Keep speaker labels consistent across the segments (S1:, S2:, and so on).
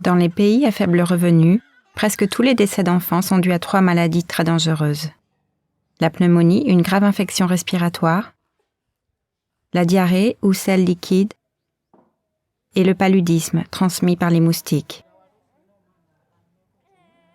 S1: Dans les pays à faible revenu, presque tous les décès d'enfants sont dus à 3 maladies très dangereuses. La pneumonie, une grave infection respiratoire, la diarrhée ou selle liquide et le paludisme transmis par les moustiques.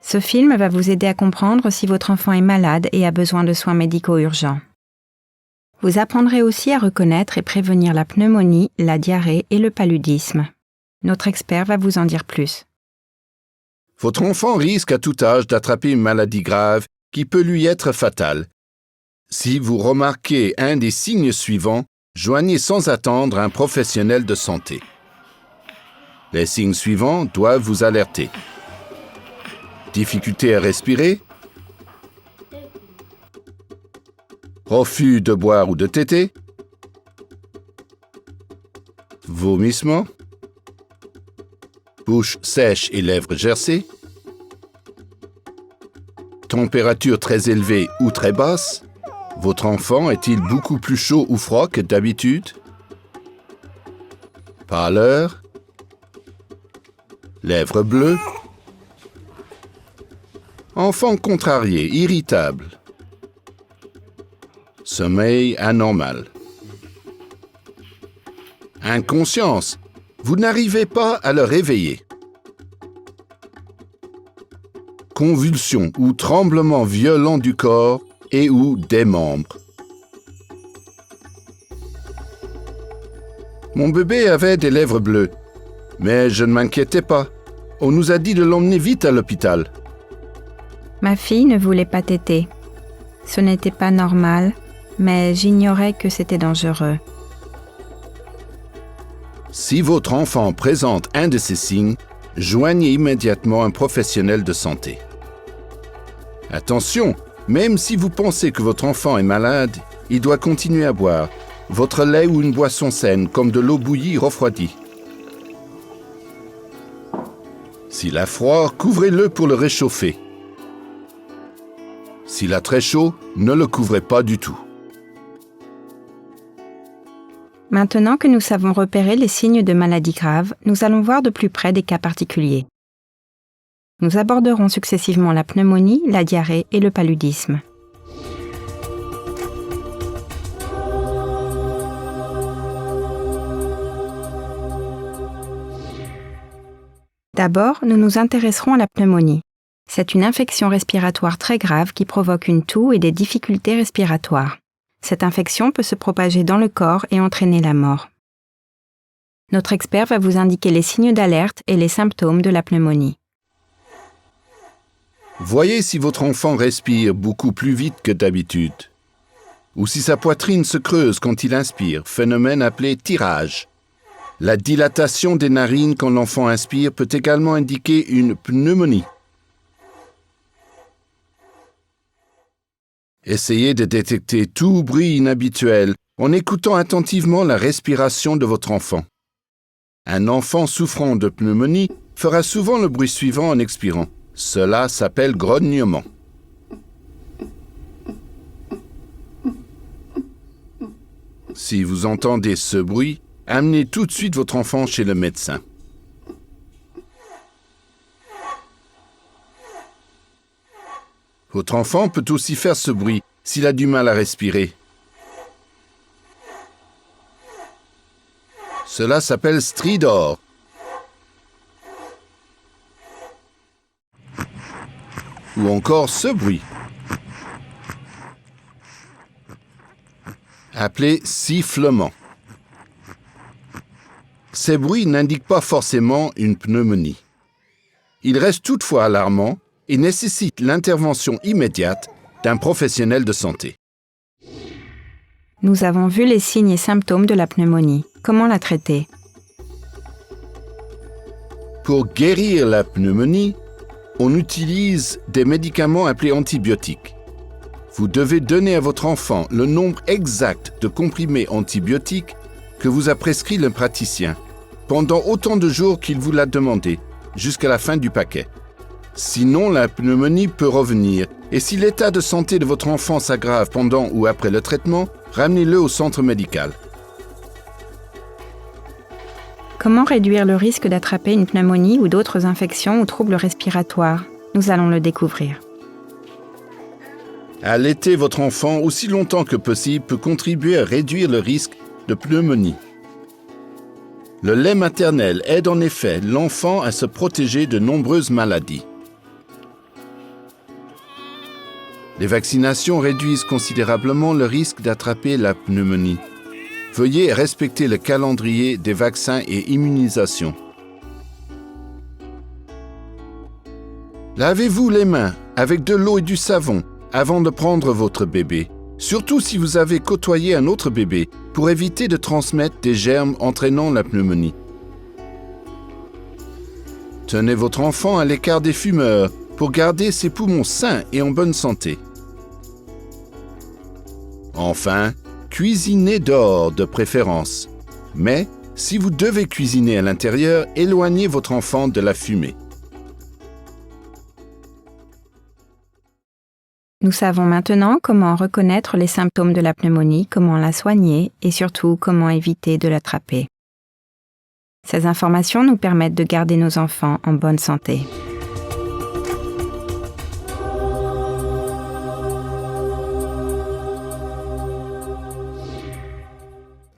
S1: Ce film va vous aider à comprendre si votre enfant est malade et a besoin de soins médicaux urgents. Vous apprendrez aussi à reconnaître et prévenir la pneumonie, la diarrhée et le paludisme. Notre expert va vous en dire plus.
S2: Votre enfant risque à tout âge d'attraper une maladie grave qui peut lui être fatale. Si vous remarquez un des signes suivants, joignez sans attendre un professionnel de santé. Les signes suivants doivent vous alerter. Difficulté à respirer, refus de boire ou de téter, vomissement, bouche sèche et lèvres gercées, température très élevée ou très basse, votre enfant est-il beaucoup plus chaud ou froid que d'habitude, pâleur, lèvres bleues, enfant contrarié, irritable, sommeil anormal, inconscience, vous n'arrivez pas à le réveiller, convulsions ou tremblements violents du corps et ou des membres. Mon bébé avait des lèvres bleues, mais je ne m'inquiétais pas. On nous a dit de l'emmener vite à l'hôpital.
S1: Ma fille ne voulait pas téter. Ce n'était pas normal, mais j'ignorais que c'était dangereux.
S2: Si votre enfant présente un de ces signes, joignez immédiatement un professionnel de santé. Attention, même si vous pensez que votre enfant est malade, il doit continuer à boire votre lait ou une boisson saine, comme de l'eau bouillie refroidie. S'il a froid, couvrez-le pour le réchauffer. S'il a très chaud, ne le couvrez pas du tout.
S1: Maintenant que nous savons repérer les signes de maladies graves, nous allons voir de plus près des cas particuliers. Nous aborderons successivement la pneumonie, la diarrhée et le paludisme. D'abord, nous nous intéresserons à la pneumonie. C'est une infection respiratoire très grave qui provoque une toux et des difficultés respiratoires. Cette infection peut se propager dans le corps et entraîner la mort. Notre expert va vous indiquer les signes d'alerte et les symptômes de la pneumonie.
S2: Voyez si votre enfant respire beaucoup plus vite que d'habitude, ou si sa poitrine se creuse quand il inspire, phénomène appelé tirage. La dilatation des narines quand l'enfant inspire peut également indiquer une pneumonie. Essayez de détecter tout bruit inhabituel en écoutant attentivement la respiration de votre enfant. Un enfant souffrant de pneumonie fera souvent le bruit suivant en expirant. Cela s'appelle grognement. Si vous entendez ce bruit, amenez tout de suite votre enfant chez le médecin. Votre enfant peut aussi faire ce bruit s'il a du mal à respirer. Cela s'appelle stridor. Ou encore ce bruit, appelé sifflement. Ces bruits n'indiquent pas forcément une pneumonie. Ils restent toutefois alarmants et nécessitent l'intervention immédiate d'un professionnel de santé.
S1: Nous avons vu les signes et symptômes de la pneumonie. Comment la traiter?
S2: Pour guérir la pneumonie, on utilise des médicaments appelés antibiotiques. Vous devez donner à votre enfant le nombre exact de comprimés antibiotiques que vous a prescrit le praticien, pendant autant de jours qu'il vous l'a demandé, jusqu'à la fin du paquet. Sinon, la pneumonie peut revenir, et si l'état de santé de votre enfant s'aggrave pendant ou après le traitement, ramenez-le au centre médical.
S1: Comment réduire le risque d'attraper une pneumonie ou d'autres infections ou troubles respiratoires? Nous allons le découvrir.
S2: Allaiter votre enfant aussi longtemps que possible peut contribuer à réduire le risque de pneumonie. Le lait maternel aide en effet l'enfant à se protéger de nombreuses maladies. Les vaccinations réduisent considérablement le risque d'attraper la pneumonie. Veuillez respecter le calendrier des vaccins et immunisations. Lavez-vous les mains avec de l'eau et du savon avant de prendre votre bébé, surtout si vous avez côtoyé un autre bébé, pour éviter de transmettre des germes entraînant la pneumonie. Tenez votre enfant à l'écart des fumeurs pour garder ses poumons sains et en bonne santé. Enfin, cuisinez dehors de préférence. Mais, si vous devez cuisiner à l'intérieur, éloignez votre enfant de la fumée.
S1: Nous savons maintenant comment reconnaître les symptômes de la pneumonie, comment la soigner et surtout comment éviter de l'attraper. Ces informations nous permettent de garder nos enfants en bonne santé.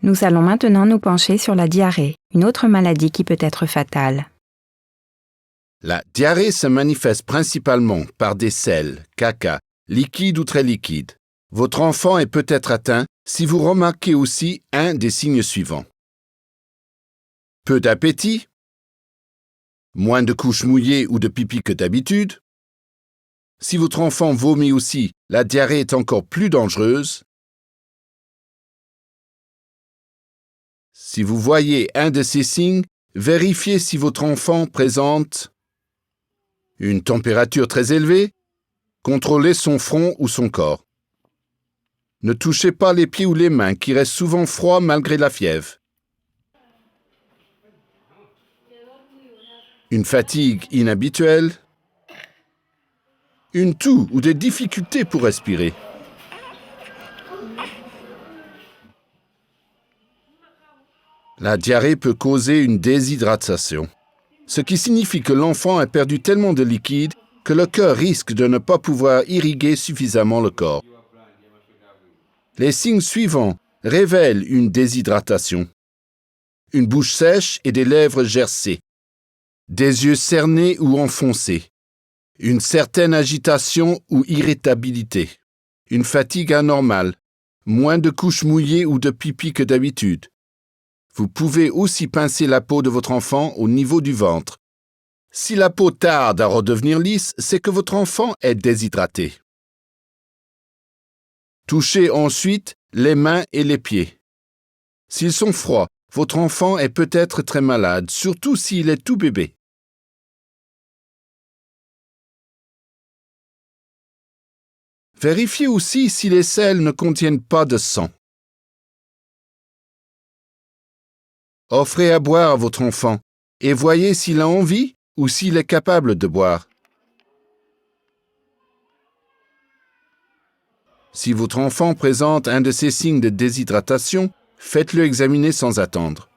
S1: Nous allons maintenant nous pencher sur la diarrhée, une autre maladie qui peut être fatale.
S2: La diarrhée se manifeste principalement par des selles, caca, liquide ou très liquide. Votre enfant est peut-être atteint si vous remarquez aussi un des signes suivants. Peu d'appétit, moins de couches mouillées ou de pipi que d'habitude. Si votre enfant vomit aussi, la diarrhée est encore plus dangereuse. Si vous voyez un de ces signes, vérifiez si votre enfant présente une température très élevée. Contrôlez son front ou son corps. Ne touchez pas les pieds ou les mains qui restent souvent froids malgré la fièvre. Une fatigue inhabituelle. Une toux ou des difficultés pour respirer. La diarrhée peut causer une déshydratation, ce qui signifie que l'enfant a perdu tellement de liquide que le cœur risque de ne pas pouvoir irriguer suffisamment le corps. Les signes suivants révèlent une déshydratation. Une bouche sèche et des lèvres gercées. Des yeux cernés ou enfoncés. Une certaine agitation ou irritabilité. Une fatigue anormale. Moins de couches mouillées ou de pipi que d'habitude. Vous pouvez aussi pincer la peau de votre enfant au niveau du ventre. Si la peau tarde à redevenir lisse, c'est que votre enfant est déshydraté. Touchez ensuite les mains et les pieds. S'ils sont froids, votre enfant est peut-être très malade, surtout s'il est tout bébé. Vérifiez aussi si les selles ne contiennent pas de sang. Offrez à boire à votre enfant et voyez s'il a envie ou s'il est capable de boire. Si votre enfant présente un de ces signes de déshydratation, faites-le examiner sans attendre.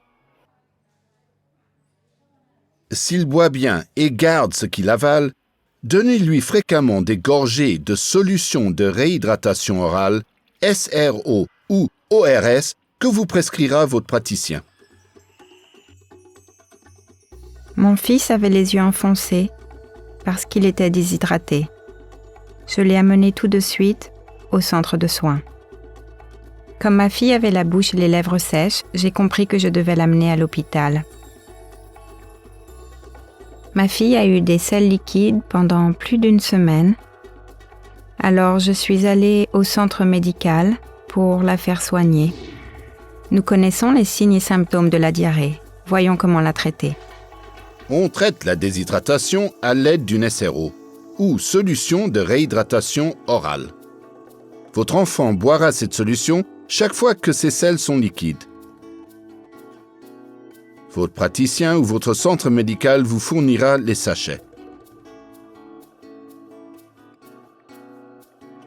S2: S'il boit bien et garde ce qu'il avale, donnez-lui fréquemment des gorgées de solution de réhydratation orale, SRO ou ORS, que vous prescrira votre praticien.
S1: Mon fils avait les yeux enfoncés parce qu'il était déshydraté. Je l'ai amené tout de suite au centre de soins. Comme ma fille avait la bouche et les lèvres sèches, j'ai compris que je devais l'amener à l'hôpital. Ma fille a eu des selles liquides pendant plus d'une semaine. Alors je suis allée au centre médical pour la faire soigner. Nous connaissons les signes et symptômes de la diarrhée. Voyons comment la traiter.
S2: On traite la déshydratation à l'aide d'une SRO, ou solution de réhydratation orale. Votre enfant boira cette solution chaque fois que ses selles sont liquides. Votre praticien ou votre centre médical vous fournira les sachets.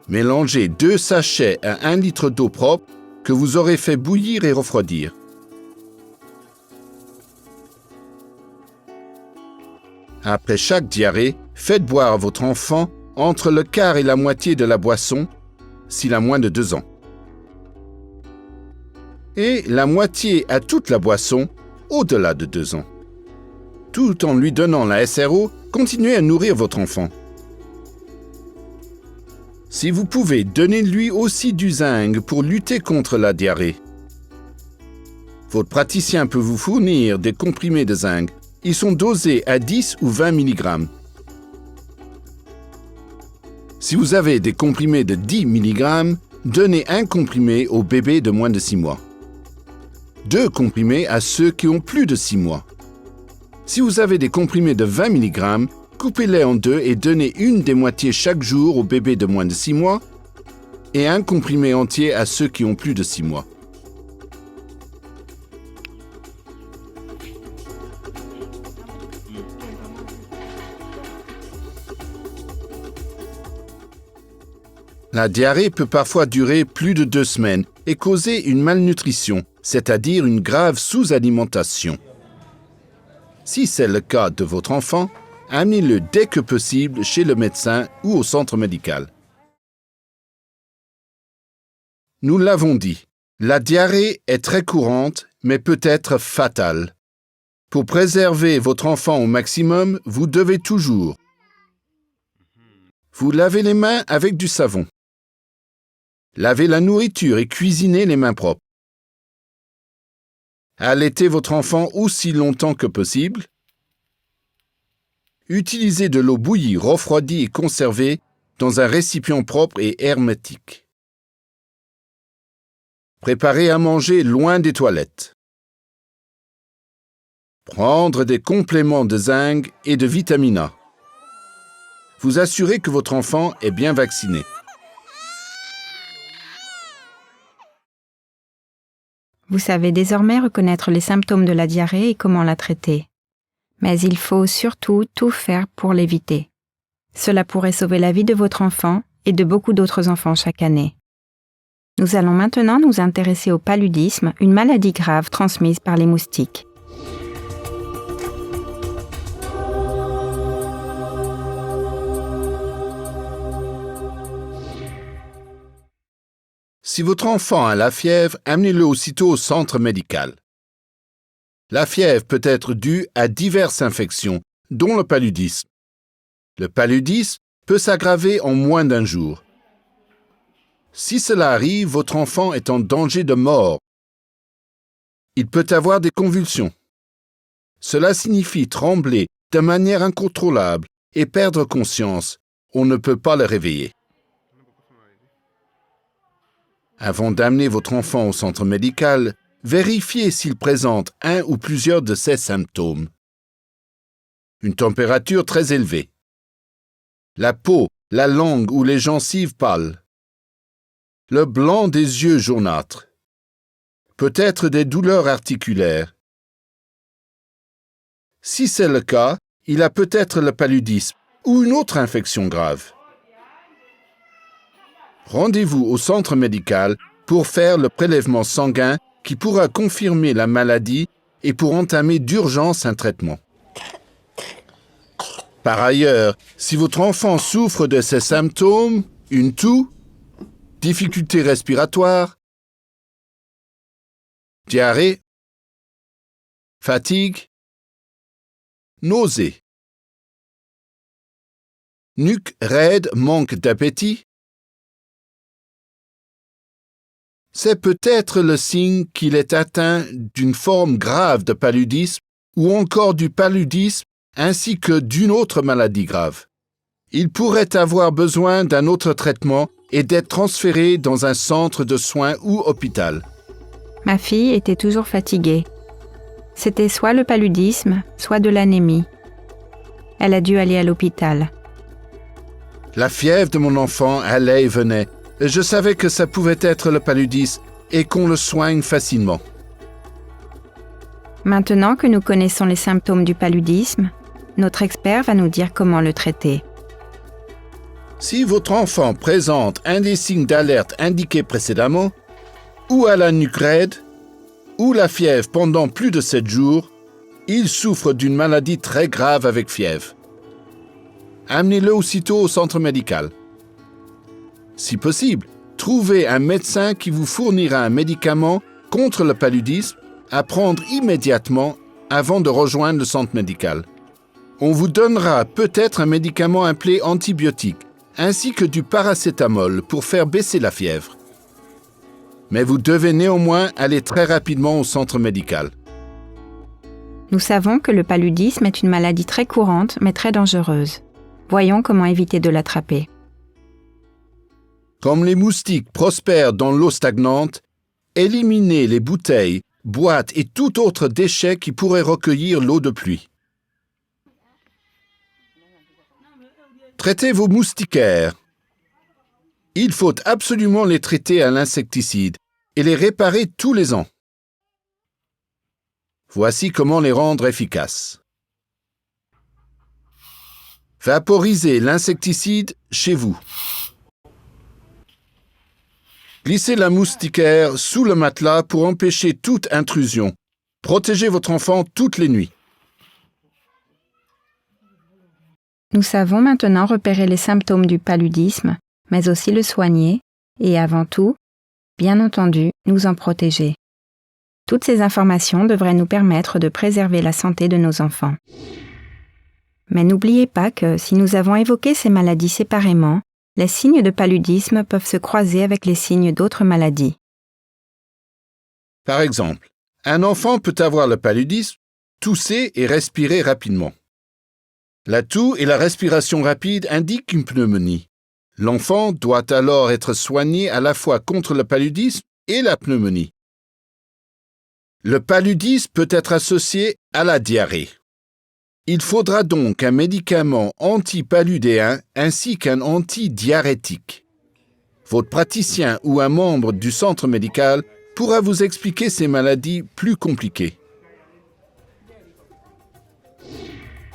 S2: Mélangez 2 sachets à 1 litre d'eau propre que vous aurez fait bouillir et refroidir. Après chaque diarrhée, faites boire à votre enfant entre le quart et la moitié de la boisson, s'il a moins de 2 ans. Et la moitié à toute la boisson, au-delà de 2 ans. Tout en lui donnant la SRO, continuez à nourrir votre enfant. Si vous pouvez, donnez-lui aussi du zinc pour lutter contre la diarrhée. Votre praticien peut vous fournir des comprimés de zinc. Ils sont dosés à 10 ou 20 mg. Si vous avez des comprimés de 10 mg, donnez un comprimé au bébé de moins de 6 mois. 2 comprimés à ceux qui ont plus de 6 mois. Si vous avez des comprimés de 20 mg, coupez-les en 2 et donnez une des moitiés chaque jour au bébé de moins de 6 mois et un comprimé entier à ceux qui ont plus de 6 mois. La diarrhée peut parfois durer plus de 2 semaines et causer une malnutrition, c'est-à-dire une grave sous-alimentation. Si c'est le cas de votre enfant, amenez-le dès que possible chez le médecin ou au centre médical. Nous l'avons dit, la diarrhée est très courante, mais peut être fatale. Pour préserver votre enfant au maximum, vous devez toujours vous laver les mains avec du savon. Lavez la nourriture et cuisinez les mains propres. Allaitez votre enfant aussi longtemps que possible. Utilisez de l'eau bouillie, refroidie et conservée dans un récipient propre et hermétique. Préparez à manger loin des toilettes. Prendre des compléments de zinc et de vitamine A. Vous assurez que votre enfant est bien vacciné.
S1: Vous savez désormais reconnaître les symptômes de la diarrhée et comment la traiter. Mais il faut surtout tout faire pour l'éviter. Cela pourrait sauver la vie de votre enfant et de beaucoup d'autres enfants chaque année. Nous allons maintenant nous intéresser au paludisme, une maladie grave transmise par les moustiques.
S2: Si votre enfant a la fièvre, amenez-le aussitôt au centre médical. La fièvre peut être due à diverses infections, dont le paludisme. Le paludisme peut s'aggraver en moins d'1 jour. Si cela arrive, votre enfant est en danger de mort. Il peut avoir des convulsions. Cela signifie trembler de manière incontrôlable et perdre conscience. On ne peut pas le réveiller. Avant d'amener votre enfant au centre médical, vérifiez s'il présente un ou plusieurs de ces symptômes. Une température très élevée. La peau, la langue ou les gencives pâles. Le blanc des yeux jaunâtres. Peut-être des douleurs articulaires. Si c'est le cas, il a peut-être le paludisme ou une autre infection grave. Rendez-vous au centre médical pour faire le prélèvement sanguin qui pourra confirmer la maladie et pour entamer d'urgence un traitement. Par ailleurs, si votre enfant souffre de ces symptômes, une toux, difficultés respiratoires, diarrhée, fatigue, nausées, nuque raide, manque d'appétit, c'est peut-être le signe qu'il est atteint d'une forme grave de paludisme ou encore du paludisme ainsi que d'une autre maladie grave. Il pourrait avoir besoin d'un autre traitement et d'être transféré dans un centre de soins ou hôpital.
S1: Ma fille était toujours fatiguée. C'était soit le paludisme, soit de l'anémie. Elle a dû aller à l'hôpital.
S2: La fièvre de mon enfant allait et venait. Je savais que ça pouvait être le paludisme et qu'on le soigne facilement.
S1: Maintenant que nous connaissons les symptômes du paludisme, notre expert va nous dire comment le traiter.
S2: Si votre enfant présente un des signes d'alerte indiqués précédemment, ou à la nuque raide, ou la fièvre pendant plus de 7 jours, Il souffre d'une maladie très grave avec fièvre. Amenez-le aussitôt au centre médical. Si possible, trouvez un médecin qui vous fournira un médicament contre le paludisme à prendre immédiatement avant de rejoindre le centre médical. On vous donnera peut-être un médicament appelé antibiotique, ainsi que du paracétamol pour faire baisser la fièvre. Mais vous devez néanmoins aller très rapidement au centre médical.
S1: Nous savons que le paludisme est une maladie très courante mais très dangereuse. Voyons comment éviter de l'attraper.
S2: Comme les moustiques prospèrent dans l'eau stagnante, éliminez les bouteilles, boîtes et tout autre déchet qui pourrait recueillir l'eau de pluie. Traitez vos moustiquaires. Il faut absolument les traiter à l'insecticide et les réparer tous les ans. Voici comment les rendre efficaces. Vaporisez l'insecticide chez vous. Glissez la moustiquaire sous le matelas pour empêcher toute intrusion. Protégez votre enfant toutes les nuits.
S1: Nous savons maintenant repérer les symptômes du paludisme, mais aussi le soigner et avant tout, bien entendu, nous en protéger. Toutes ces informations devraient nous permettre de préserver la santé de nos enfants. Mais n'oubliez pas que si nous avons évoqué ces maladies séparément, les signes de paludisme peuvent se croiser avec les signes d'autres maladies.
S2: Par exemple, un enfant peut avoir le paludisme, tousser et respirer rapidement. La toux et la respiration rapide indiquent une pneumonie. L'enfant doit alors être soigné à la fois contre le paludisme et la pneumonie. Le paludisme peut être associé à la diarrhée. Il faudra donc un médicament antipaludéen ainsi qu'un antidiarrhétique. Votre praticien ou un membre du centre médical pourra vous expliquer ces maladies plus compliquées.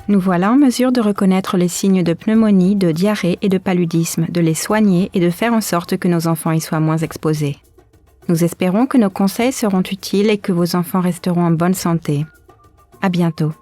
S1: Nous voilà en mesure de reconnaître les signes de pneumonie, de diarrhée et de paludisme, de les soigner et de faire en sorte que nos enfants y soient moins exposés. Nous espérons que nos conseils seront utiles et que vos enfants resteront en bonne santé. À bientôt.